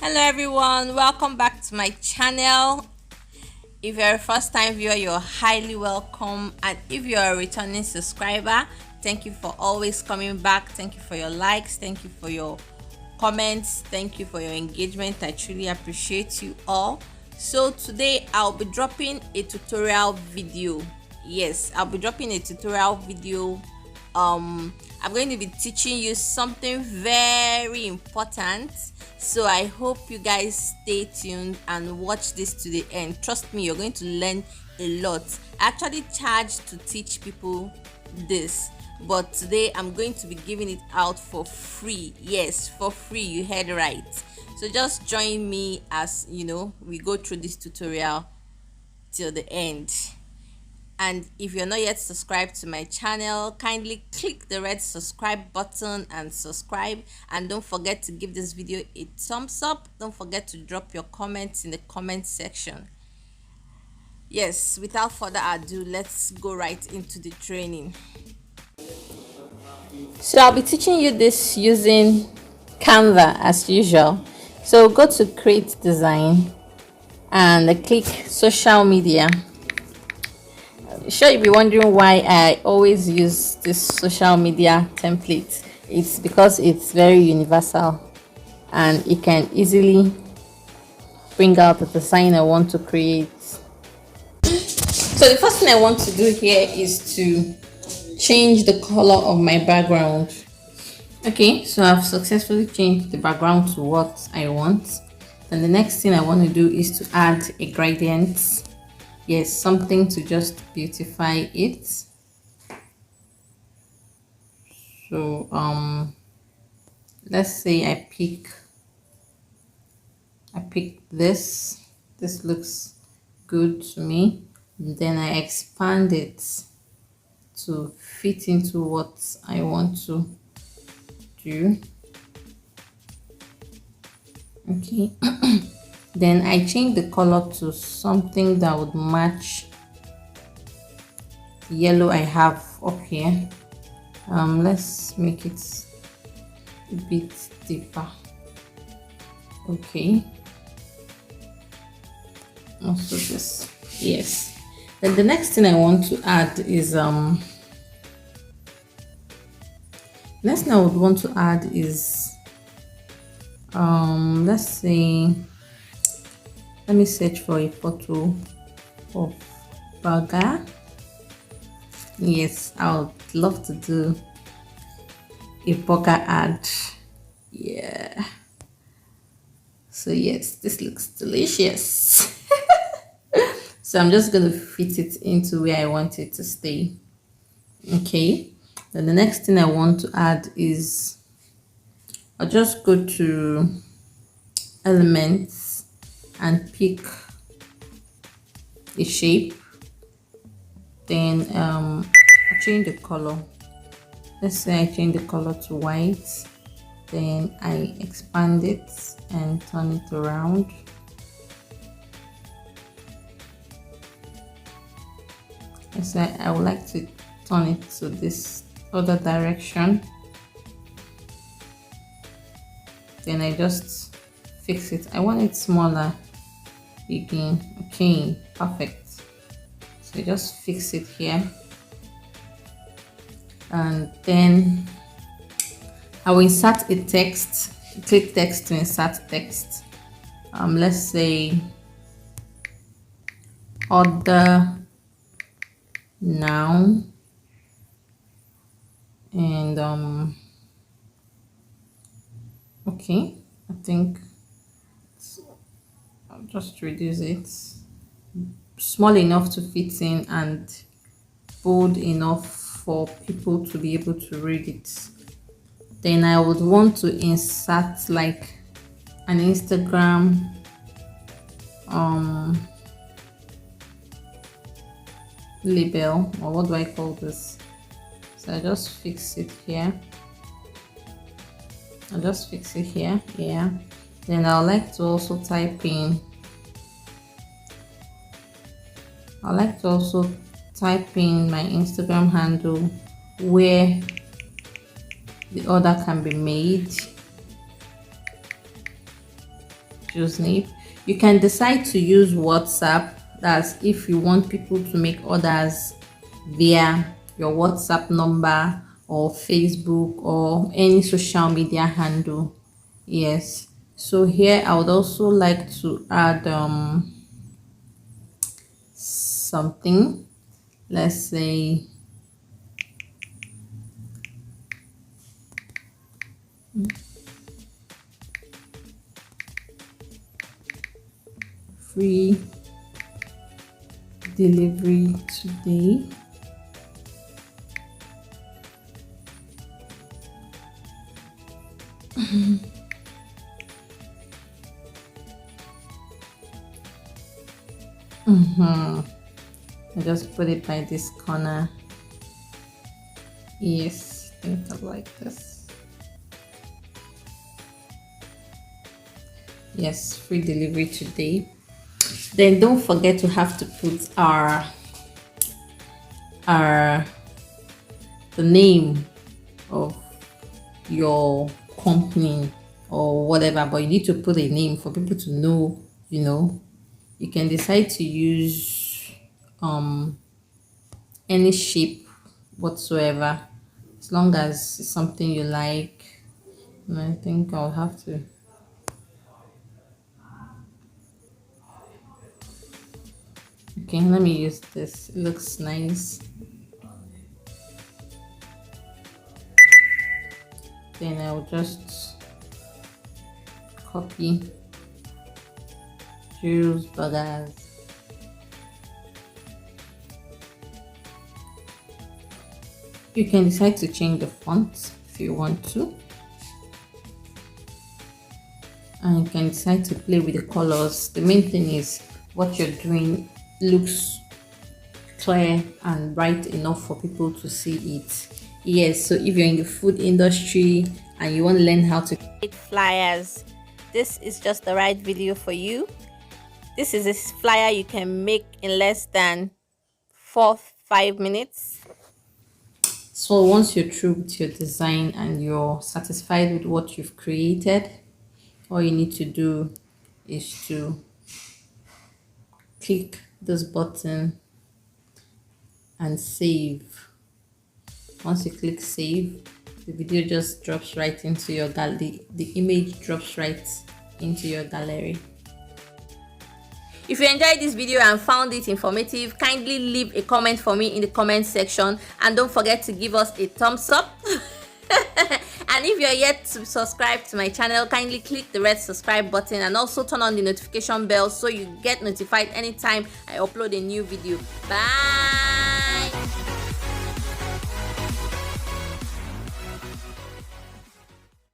Hello everyone, welcome back to my channel. If you're a first time viewer, you're highly welcome, and if you're a returning subscriber, thank you for always coming back. Thank you for your likes, thank you for your comments, thank you for your engagement. I truly appreciate you all. So today I'll be dropping a tutorial video. Yes, I'll be dropping a tutorial video. I'm going to be teaching you something very important, so I hope you guys stay tuned and watch this to the end. Trust me, you're going to learn a lot. I actually charge to teach people this, but today I'm going to be giving it out for free. Yes, for free, you heard right. So just join me as we go through this tutorial till the end. And if you're not yet subscribed to my channel, kindly click the red subscribe button and subscribe. And don't forget to give this video a thumbs up. Don't forget to drop your comments in the comment section. Yes, without further ado, let's go right into the training. So I'll be teaching you this using Canva as usual. So go to create design and click social media. Sure, you'll be wondering why I always use this social media template. It's because it's very universal and it can easily bring out the design I want to create. So the first thing I want to do here is to change the color of my background. Okay, so I've successfully changed the background to what I want. And the next thing I want to do is to add a gradient. Yes, something to just beautify it. So let's say I pick this. This looks good to me. Then I expand it to fit into what I want to do. Okay. Then I change the color to something that would match the yellow I have up here. Let's make it a bit deeper. Okay. Also this. Yes. Then the next thing I want to add is next thing I would want to add is let's say, let me search for a photo of burger. Yes, I would love to do a burger ad. Yeah. So yes, this looks delicious. So I'm just going to fit it into where I want it to stay. Okay. Then the next thing I want to add is I'll just go to elements and pick a shape. Then I change the color. Let's say I change the color to white. Then I expand it and turn it around. Let's say I would like to turn it to this other direction. Then I just fix it. I want it smaller again. Okay, perfect. So just fix it here, and then I will insert a text. Click text to insert text. Let's say order now, and okay, I think I'll just reduce it small enough to fit in and bold enough for people to be able to read it. Then I would want to insert like an Instagram label, or what do I call this? So I just fix it here. I'll just fix it here. Yeah. Then I'd like to also type in my Instagram handle where the order can be made. Choose name. You can decide to use WhatsApp. That's if you want people to make orders via your WhatsApp number or Facebook or any social media handle. Yes. So here I would also like to add something. Let's say free delivery today. I just put it by this corner. Yes, I think I like this. Yes, free delivery today. Then don't forget to have to put the name of your company or whatever, but you need to put a name for people to know. You can decide to use any shape whatsoever, as long as it's something you like. And I think I'll have to okay, let me use this. It looks nice. Then I'll just copy Jules Burgers. You can decide to change the font if you want to, and you can decide to play with the colors. The main thing is what you're doing looks clear and bright enough for people to see it. Yes, so if you're in the food industry and you want to learn how to create flyers, this is just the right video for you. This is a flyer you can make in less than 4-5 minutes. So once you're through with your design and you're satisfied with what you've created, all you need to do is to click this button and save. Once you click save, the video just drops right into your gallery. The image drops right into your gallery. If you enjoyed this video and found it informative, kindly leave a comment for me in the comment section, and don't forget to give us a thumbs up. And if you're yet to subscribe to my channel, kindly click the red subscribe button and also turn on the notification bell so you get notified anytime I upload a new video. Bye.